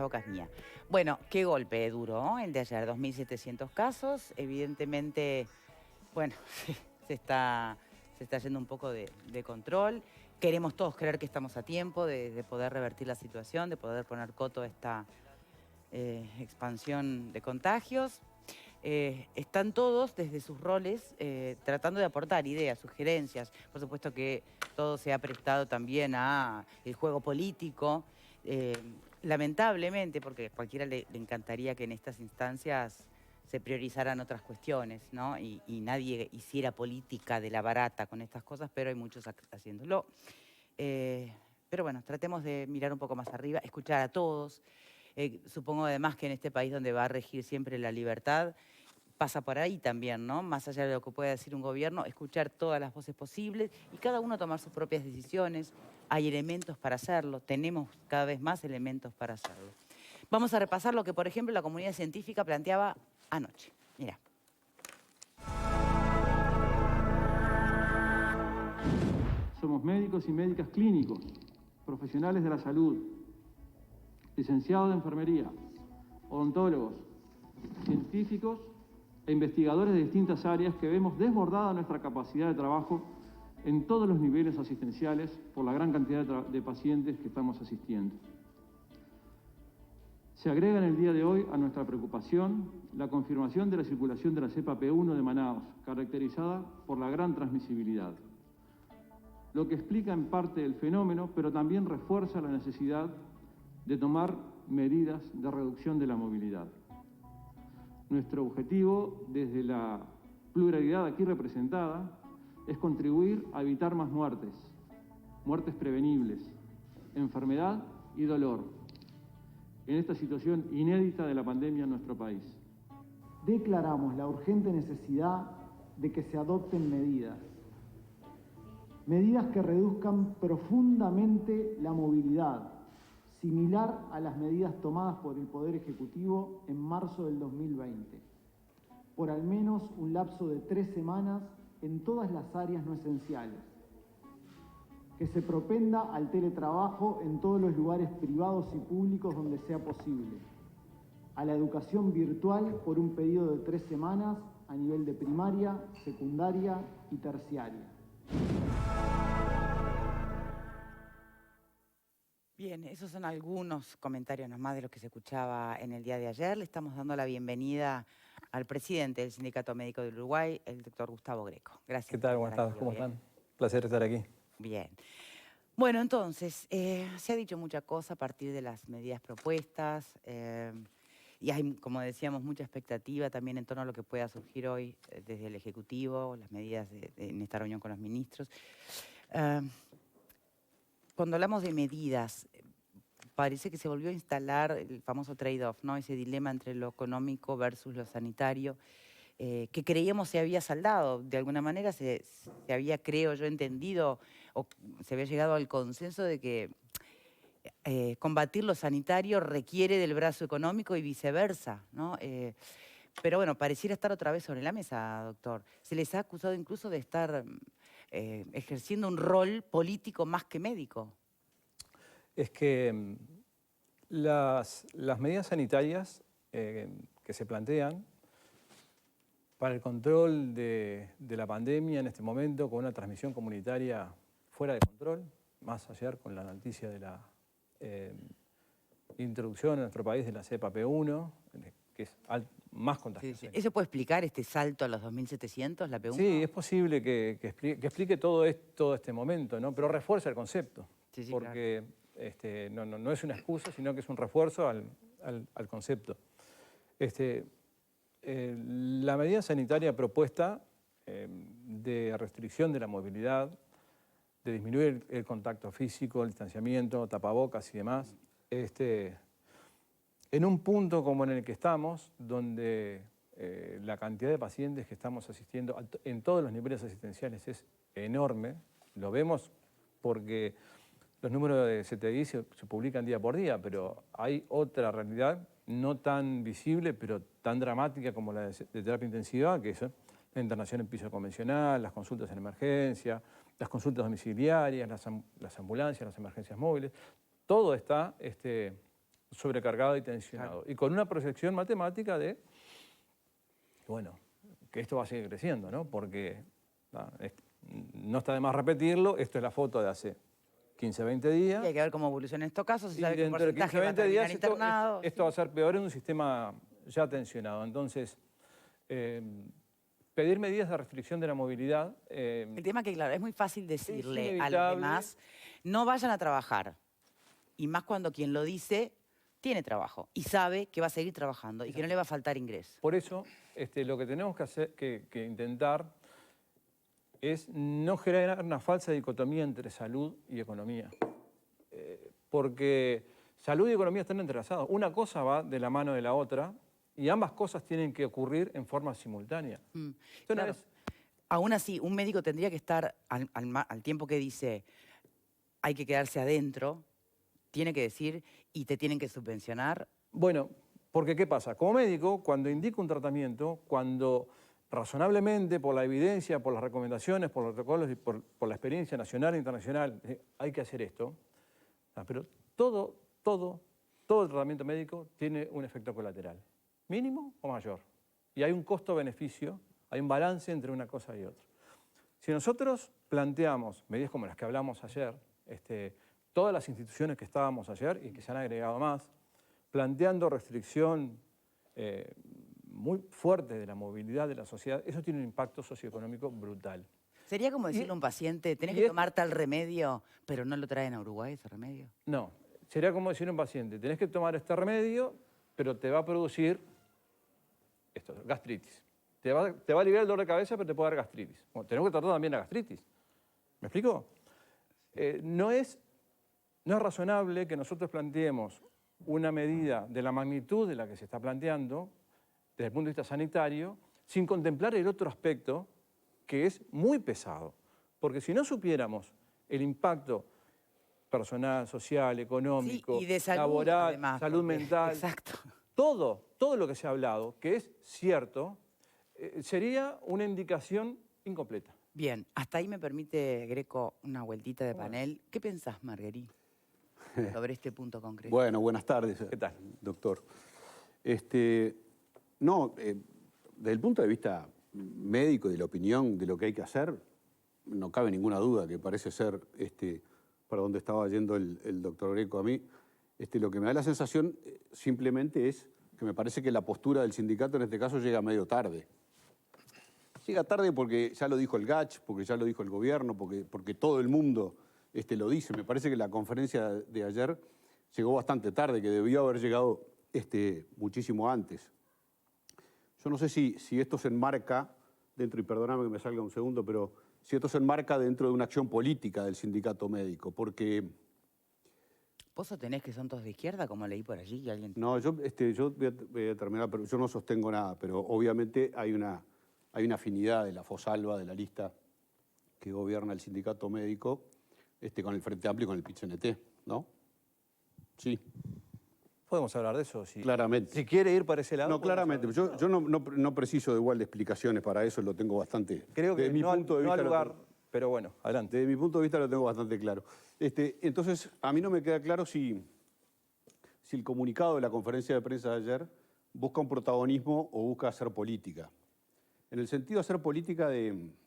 tapabocas mía. Bueno, qué golpe duro, ¿no? El de ayer, 2.700 casos. Evidentemente, bueno, se está yendo un poco de control. Queremos todos creer que estamos a tiempo de poder revertir la situación, de poder poner coto a esta expansión de contagios. Están todos desde sus roles tratando de aportar ideas, sugerencias. Por supuesto que todo se ha prestado también a el juego político. Lamentablemente, porque a cualquiera le encantaría que en estas instancias se priorizaran otras cuestiones, ¿no? Y nadie hiciera política de la barata con estas cosas, pero hay muchos haciéndolo. Pero bueno, tratemos de mirar un poco más arriba, escuchar a todos. Supongo además que en este país donde va a regir siempre la libertad, pasa por ahí también, ¿no? Más allá de lo que pueda decir un gobierno, escuchar todas las voces posibles y cada uno tomar sus propias decisiones. Hay elementos para hacerlo, tenemos cada vez más elementos para hacerlo. Vamos a repasar lo que, por ejemplo, la comunidad científica planteaba anoche. Mira. Somos médicos y médicas clínicos, profesionales de la salud, licenciados de enfermería, odontólogos, científicos e investigadores de distintas áreas que vemos desbordada nuestra capacidad de trabajo en todos los niveles asistenciales por la gran cantidad de pacientes que estamos asistiendo. Se agrega en el día de hoy a nuestra preocupación la confirmación de la circulación de la cepa P1 de Manaos, caracterizada por la gran transmisibilidad, lo que explica en parte el fenómeno, pero también refuerza la necesidad de tomar medidas de reducción de la movilidad. Nuestro objetivo, desde la pluralidad aquí representada, es contribuir a evitar más muertes, muertes prevenibles, enfermedad y dolor, en esta situación inédita de la pandemia en nuestro país. Declaramos la urgente necesidad de que se adopten medidas que reduzcan profundamente la movilidad, similar a las medidas tomadas por el Poder Ejecutivo en marzo del 2020, por al menos un lapso de 3 semanas en todas las áreas no esenciales, que se propenda al teletrabajo en todos los lugares privados y públicos donde sea posible, a la educación virtual por un periodo de 3 semanas a nivel de primaria, secundaria y terciaria. Bien, esos son algunos comentarios nomás de lo que se escuchaba en el día de ayer. Le estamos dando la bienvenida al presidente del Sindicato Médico del Uruguay, el doctor Gustavo Greco. Gracias. ¿Qué tal? Buenas tardes. ¿Cómo están? Placer estar aquí. Bien. Bueno, entonces, se ha dicho mucha cosa a partir de las medidas propuestas y hay, como decíamos, mucha expectativa también en torno a lo que pueda surgir hoy desde el Ejecutivo, las medidas en esta reunión con los ministros. Cuando hablamos de medidas, parece que se volvió a instalar el famoso trade-off, ¿no? Ese dilema entre lo económico versus lo sanitario, que creíamos se había saldado. De alguna manera se había, creo yo, entendido o se había llegado al consenso de que combatir lo sanitario requiere del brazo económico y viceversa, ¿no? Pero bueno, pareciera estar otra vez sobre la mesa, doctor. Se les ha acusado incluso de estar ejerciendo un rol político más que médico. Es que las medidas sanitarias que se plantean para el control de la pandemia en este momento, con una transmisión comunitaria fuera de control, más ayer con la noticia de la introducción en nuestro país de la cepa P1, que es más contagiosa. Sí, sí. ¿Eso puede explicar este salto a los 2.700, la P1? Sí, es posible que explique todo este momento, ¿no? Pero refuerza el concepto, Sí, sí, porque claro. No es una excusa, sino que es un refuerzo al concepto. La medida sanitaria propuesta de restricción de la movilidad, de disminuir el contacto físico, el distanciamiento, tapabocas y demás, en un punto como en el que estamos, donde la cantidad de pacientes que estamos asistiendo en todos los niveles asistenciales es enorme, lo vemos porque los números de CTI se publican día por día, pero hay otra realidad no tan visible, pero tan dramática como la de terapia intensiva, que es la internación en piso convencional, las consultas en emergencia, las consultas domiciliarias, las ambulancias, las emergencias móviles. Todo está sobrecargado y tensionado. Claro. Y con una proyección matemática de, bueno, que esto va a seguir creciendo, ¿no? Porque no está de más repetirlo, esto es la foto de hace 15, 20 días. Y hay que ver cómo evolucionan estos casos. Se Y sabe que un dentro de 15, porcentaje va a 20 terminar días internado. esto va a ser peor en un sistema ya tensionado. Entonces, pedir medidas de restricción de la movilidad. El tema es que, claro, es muy fácil decirle a los inevitable. demás, no vayan a trabajar. Y más cuando quien lo dice tiene trabajo y sabe que va a seguir trabajando y que no le va a faltar ingreso. Por eso, lo que tenemos que hacer, que intentar es no generar una falsa dicotomía entre salud y economía. Porque salud y economía están entrelazadas. Una cosa va de la mano de la otra y ambas cosas tienen que ocurrir en forma simultánea. Esto no Claro. es- Aún así, un médico tendría que estar al tiempo que dice hay que quedarse adentro, tiene que decir y te tienen que subvencionar. Bueno, porque ¿qué pasa? Como médico, cuando indico un tratamiento, cuando razonablemente, por la evidencia, por las recomendaciones, por los protocolos y por la experiencia nacional e internacional, hay que hacer esto, pero todo el tratamiento médico tiene un efecto colateral, mínimo o mayor. Y hay un costo-beneficio, hay un balance entre una cosa y otra. Si nosotros planteamos medidas como las que hablamos ayer, todas las instituciones que estábamos ayer y que se han agregado más, planteando restricción muy fuerte de la movilidad de la sociedad, eso tiene un impacto socioeconómico brutal. Sería como decirle a un paciente, tenés que tomar tal remedio, pero no lo traen a Uruguay ese remedio. No, sería como decirle a un paciente, tenés que tomar este remedio, pero te va a producir esto, gastritis. Te va a aliviar el dolor de cabeza, pero te puede dar gastritis. Bueno, tenemos que tratar también la gastritis. ¿Me explico? No es razonable que nosotros planteemos una medida de la magnitud de la que se está planteando, desde el punto de vista sanitario, sin contemplar el otro aspecto, que es muy pesado. Porque si no supiéramos el impacto personal, social, económico, Sí, y de salud, laboral, además, salud porque- mental, Exacto. todo lo que se ha hablado, que es cierto, sería una indicación incompleta. Bien, hasta ahí me permite, Greco, una vueltita de panel. ¿Qué pensás, Marguerite, sobre este punto concreto? Bueno, buenas tardes, ¿Qué tal? doctor. Desde el punto de vista médico y de la opinión de lo que hay que hacer, no cabe ninguna duda que parece ser, para donde estaba yendo el doctor Greco a mí, lo que me da la sensación simplemente es que me parece que la postura del sindicato en este caso llega medio tarde. Llega tarde porque ya lo dijo el GACH, porque ya lo dijo el gobierno, porque todo el mundo lo dice. Me parece que la conferencia de ayer llegó bastante tarde, que debió haber llegado muchísimo antes. Yo no sé si esto se enmarca dentro, y perdóname que me salga un segundo, pero si esto se enmarca dentro de una acción política del sindicato médico, porque... ¿Vos sostenés que son todos de izquierda, como leí por allí? ¿Alguien? No, yo voy a terminar, pero yo no sostengo nada, pero obviamente hay una afinidad de la FOSALVA, de la lista que gobierna el sindicato médico, con el Frente Amplio y con el PIT-CNT, ¿no? Sí. Podemos hablar de eso. Claramente. Si quiere ir para ese lado. No, claramente. Yo no preciso de igual de explicaciones para eso, lo tengo bastante... Creo que desde mi punto de no vista al lugar, pero bueno, adelante. Desde mi punto de vista lo tengo bastante claro. Entonces, a mí no me queda claro si el comunicado de la conferencia de prensa de ayer busca un protagonismo o busca hacer política. En el sentido de hacer política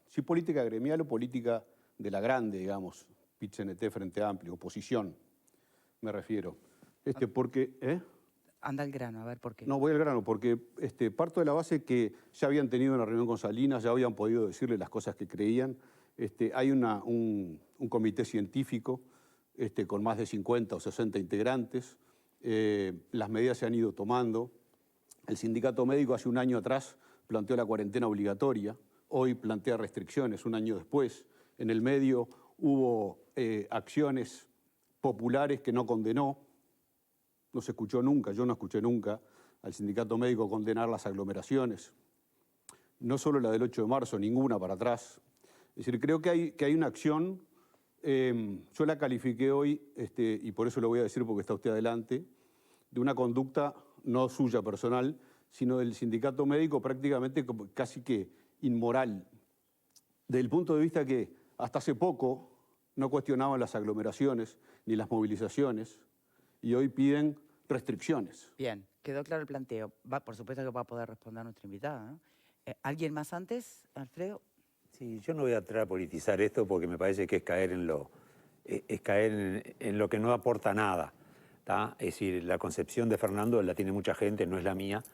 sí política gremial o política de la grande, digamos, PIT-CNT, Frente Amplio, oposición, me refiero. Porque... Anda al grano, a ver por qué. No, voy al grano, porque parto de la base que ya habían tenido una reunión con Salinas, ya habían podido decirle las cosas que creían. Hay un comité científico con más de 50 o 60 integrantes. Las medidas se han ido tomando. El sindicato médico hace un año atrás planteó la cuarentena obligatoria, hoy plantea restricciones un año después. En el medio hubo acciones populares que no condenó. No se escuchó nunca, yo no escuché nunca al sindicato médico condenar las aglomeraciones. No solo la del 8 de marzo, ninguna para atrás. Es decir, creo que hay una acción, yo la califiqué hoy, y por eso lo voy a decir porque está usted adelante, de una conducta no suya personal, sino del sindicato médico prácticamente casi que inmoral. Desde el punto de vista que hasta hace poco no cuestionaban las aglomeraciones ni las movilizaciones, y hoy piden restricciones. Bien, quedó claro el planteo. Por supuesto que va a poder responder nuestra invitada, ¿no? ¿Alguien más antes, Alfredo? Sí, yo no voy a entrar a politizar esto porque me parece que es caer en lo que no aporta nada. ¿Tá? Es decir, la concepción de Fernando la tiene mucha gente, no es la mía.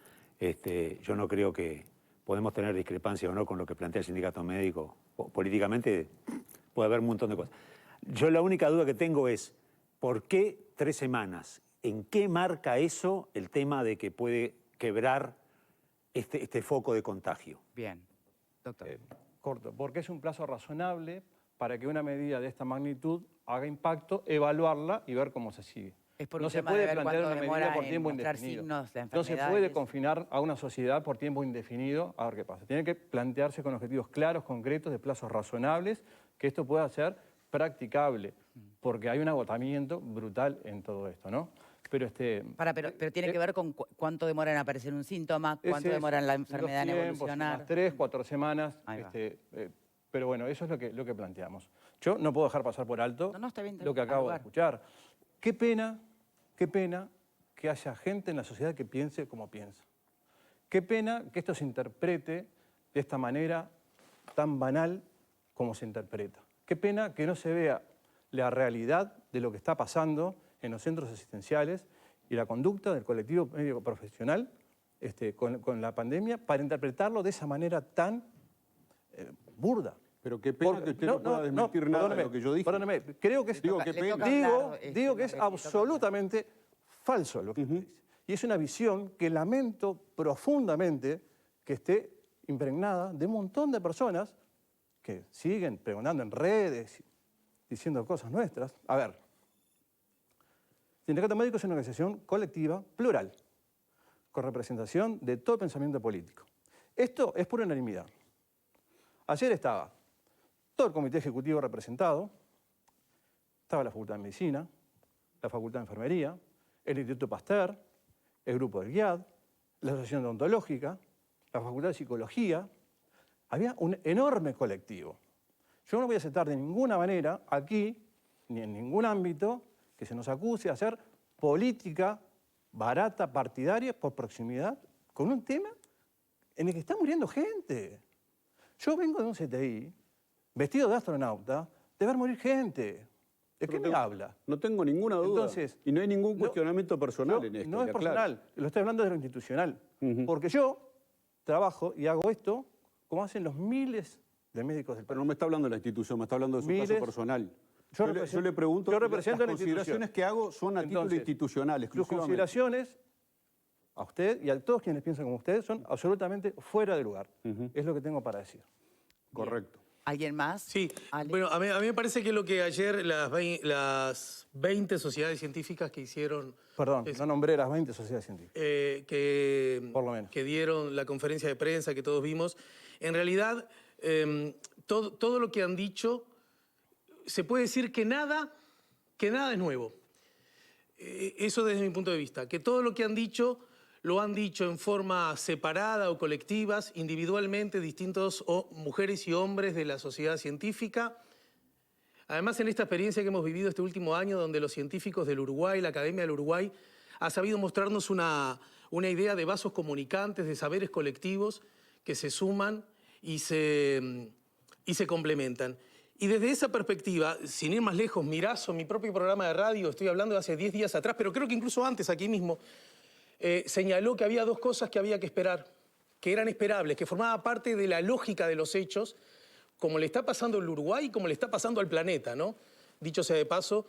Yo no creo que podemos tener discrepancia o no con lo que plantea el sindicato médico. Políticamente puede haber un montón de cosas. Yo la única duda que tengo es, ¿por qué 3 semanas? ¿En qué marca eso el tema de que puede quebrar este foco de contagio? Bien, doctor. Corto, porque es un plazo razonable para que una medida de esta magnitud haga impacto, evaluarla y ver cómo se sigue. Es por No un se tema puede de ver plantear cuánto una medida demora por en tiempo mostrar indefinido. signos de No se puede enfermedades. confinar a una sociedad por tiempo indefinido a ver qué pasa. Tiene que plantearse con objetivos claros, concretos, de plazos razonables, que esto pueda ser practicable, porque hay un agotamiento brutal en todo esto, ¿no? Pero pero tiene que ver con cuánto demora en aparecer un síntoma, cuánto ese es demora en la enfermedad en los tiempos, evolucionar. unas 3, 4 semanas. Ahí va. Pero bueno, eso es lo que planteamos. Yo no puedo dejar pasar por alto No, está bien, lo que al acabo de lugar. escuchar. Qué pena que haya gente en la sociedad que piense como piensa. Qué pena que esto se interprete de esta manera tan banal como se interpreta. Qué pena que no se vea la realidad de lo que está pasando en los centros asistenciales y la conducta del colectivo médico profesional con la pandemia para interpretarlo de esa manera tan burda. Pero qué pena que usted no pueda desmentir nada de lo que yo dije. Perdóneme, creo que es, Digo, qué Le pena. toca hablar, digo que es le toca absolutamente falso lo que usted dice. Y es una visión que lamento profundamente que esté impregnada de un montón de personas que siguen pregonando en redes, diciendo cosas nuestras. A ver, el Sindicato Médico es una organización colectiva, plural, con representación de todo pensamiento político. Esto es por unanimidad. Ayer estaba todo el comité ejecutivo representado, estaba la Facultad de Medicina, la Facultad de Enfermería, el Instituto Pasteur, el Grupo del GIAD, la Asociación Odontológica, la Facultad de Psicología. Había un enorme colectivo. Yo no voy a aceptar de ninguna manera aquí, ni en ningún ámbito, que se nos acuse de hacer política barata, partidaria, por proximidad, con un tema en el que está muriendo gente. Yo vengo de un CTI, vestido de astronauta, de ver morir gente. ¿De qué me habla? No tengo ninguna duda. Entonces, y no hay ningún cuestionamiento personal en esto. No es personal, lo estoy hablando de lo institucional. Porque yo trabajo y hago esto como hacen los miles de médicos del país. Pero no me está hablando de la institución, me está hablando de su Miles. caso personal. Yo Yo le pregunto, yo represento las la institución. consideraciones que hago son a título Entonces, institucional, Sus exclusivamente. consideraciones a usted y a todos quienes piensan como usted son absolutamente fuera de lugar. Es lo que tengo para decir. Correcto. ¿Alguien más? Sí, Ale. bueno, a mí me parece que lo que ayer las 20 sociedades científicas que hicieron... Perdón, no nombré las 20 sociedades científicas. Por lo menos. Que dieron la conferencia de prensa que todos vimos, en realidad todo lo que han dicho, se puede decir que nada es nuevo. Eso desde mi punto de vista, que todo lo que han dicho lo han dicho en forma separada o colectivas, individualmente, distintos mujeres y hombres de la sociedad científica. Además, en esta experiencia que hemos vivido este último año, donde los científicos del Uruguay, la Academia del Uruguay, ha sabido mostrarnos una idea de vasos comunicantes, de saberes colectivos que se suman y se complementan. Y desde esa perspectiva, sin ir más lejos, Mirazo, mi propio programa de radio, estoy hablando de hace 10 días atrás, pero creo que incluso antes, aquí mismo, señaló que había 2 cosas que había que esperar, que eran esperables, que formaban parte de la lógica de los hechos, como le está pasando al Uruguay y como le está pasando al planeta, ¿no? Dicho sea de paso,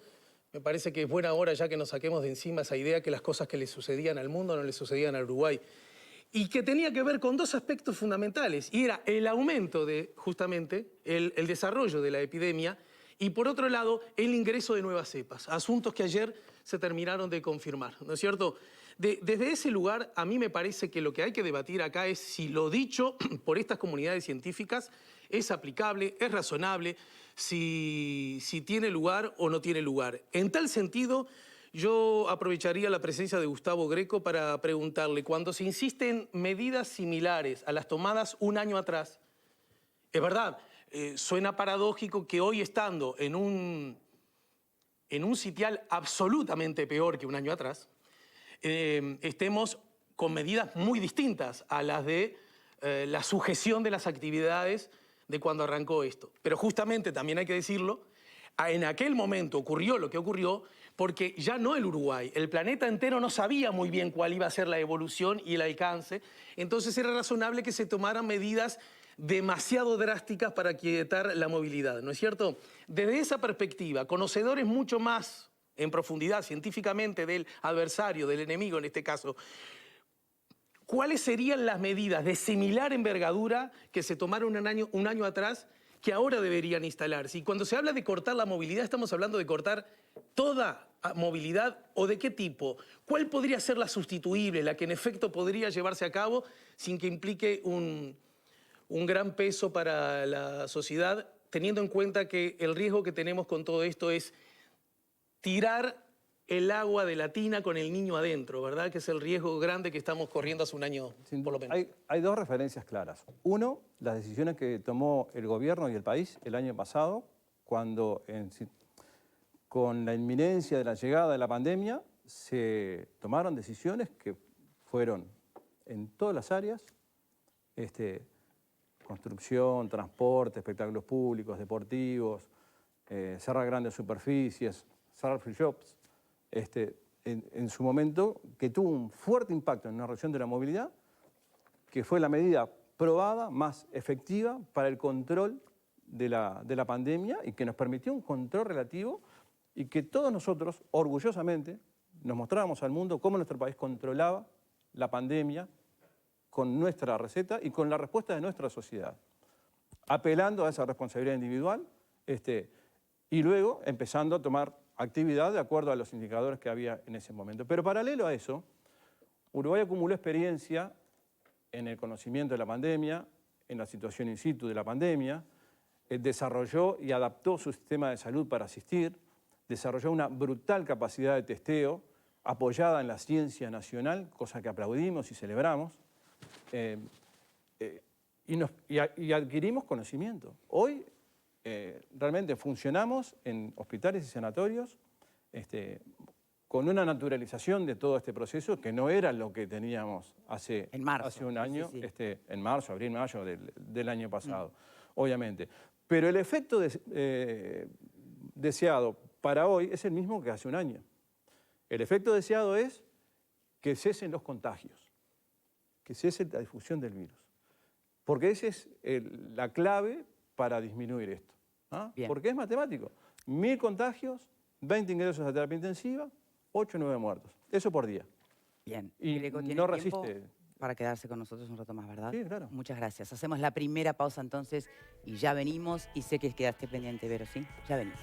me parece que es buena hora ya que nos saquemos de encima esa idea que las cosas que le sucedían al mundo no le sucedían al Uruguay. Y que tenía que ver con 2 aspectos fundamentales, y era el aumento de, justamente, el desarrollo de la epidemia, y por otro lado, el ingreso de nuevas cepas, asuntos que ayer se terminaron de confirmar, ¿no es cierto? Desde ese lugar, a mí me parece que lo que hay que debatir acá es si lo dicho por estas comunidades científicas es aplicable, es razonable, si tiene lugar o no tiene lugar. En tal sentido, yo aprovecharía la presencia de Gustavo Greco para preguntarle, cuando se insiste en medidas similares a las tomadas un año atrás, es verdad, suena paradójico que hoy estando en un sitial absolutamente peor que un año atrás, estemos con medidas muy distintas a las de la sujeción de las actividades de cuando arrancó esto. Pero justamente, también hay que decirlo, en aquel momento ocurrió lo que ocurrió porque ya no el Uruguay, el planeta entero no sabía muy bien cuál iba a ser la evolución y el alcance. Entonces era razonable que se tomaran medidas demasiado drásticas para quietar la movilidad, ¿no es cierto? Desde esa perspectiva, conocedores mucho más en profundidad científicamente del adversario, del enemigo en este caso, ¿cuáles serían las medidas de similar envergadura que se tomaron un año atrás que ahora deberían instalarse? Y cuando se habla de cortar la movilidad, ¿estamos hablando de cortar toda movilidad o de qué tipo? ¿Cuál podría ser la sustituible, la que en efecto podría llevarse a cabo sin que implique un gran peso para la sociedad, teniendo en cuenta que el riesgo que tenemos con todo esto es tirar el agua de la tina con el niño adentro, ¿verdad? Que es el riesgo grande que estamos corriendo hace un año, por lo menos. Hay dos referencias claras. Uno, las decisiones que tomó el gobierno y el país el año pasado, cuando con la inminencia de la llegada de la pandemia se tomaron decisiones que fueron en todas las áreas, construcción, transporte, espectáculos públicos, deportivos, cerrar grandes superficies, cerrar free shops, en su momento, que tuvo un fuerte impacto en una reducción de la movilidad, que fue la medida probada más efectiva para el control de la pandemia y que nos permitió un control relativo y que todos nosotros, orgullosamente, nos mostrábamos al mundo cómo nuestro país controlaba la pandemia con nuestra receta y con la respuesta de nuestra sociedad, apelando a esa responsabilidad individual y luego empezando a tomar actividad de acuerdo a los indicadores que había en ese momento. Pero paralelo a eso, Uruguay acumuló experiencia en el conocimiento de la pandemia, en la situación in situ de la pandemia, desarrolló y adaptó su sistema de salud para asistir, desarrolló una brutal capacidad de testeo apoyada en la ciencia nacional, cosa que aplaudimos y celebramos, y adquirimos conocimiento. Hoy realmente funcionamos en hospitales y sanatorios con una naturalización de todo este proceso que no era lo que teníamos hace un año, sí. En marzo, abril, mayo del año pasado, obviamente. Pero el efecto deseado para hoy es el mismo que hace un año. El efecto deseado es que cesen los contagios, que cese la difusión del virus. Porque esa es la clave para disminuir esto. ¿Ah? Porque es matemático. 1000 contagios, 20 ingresos a terapia intensiva, 8 o 9 muertos. Eso por día. Bien. Y no resiste. Para quedarse con nosotros un rato más, ¿verdad? Sí, claro. Muchas gracias. Hacemos la primera pausa entonces y ya venimos. Y sé que quedaste pendiente, Vero, ¿sí? Ya venimos.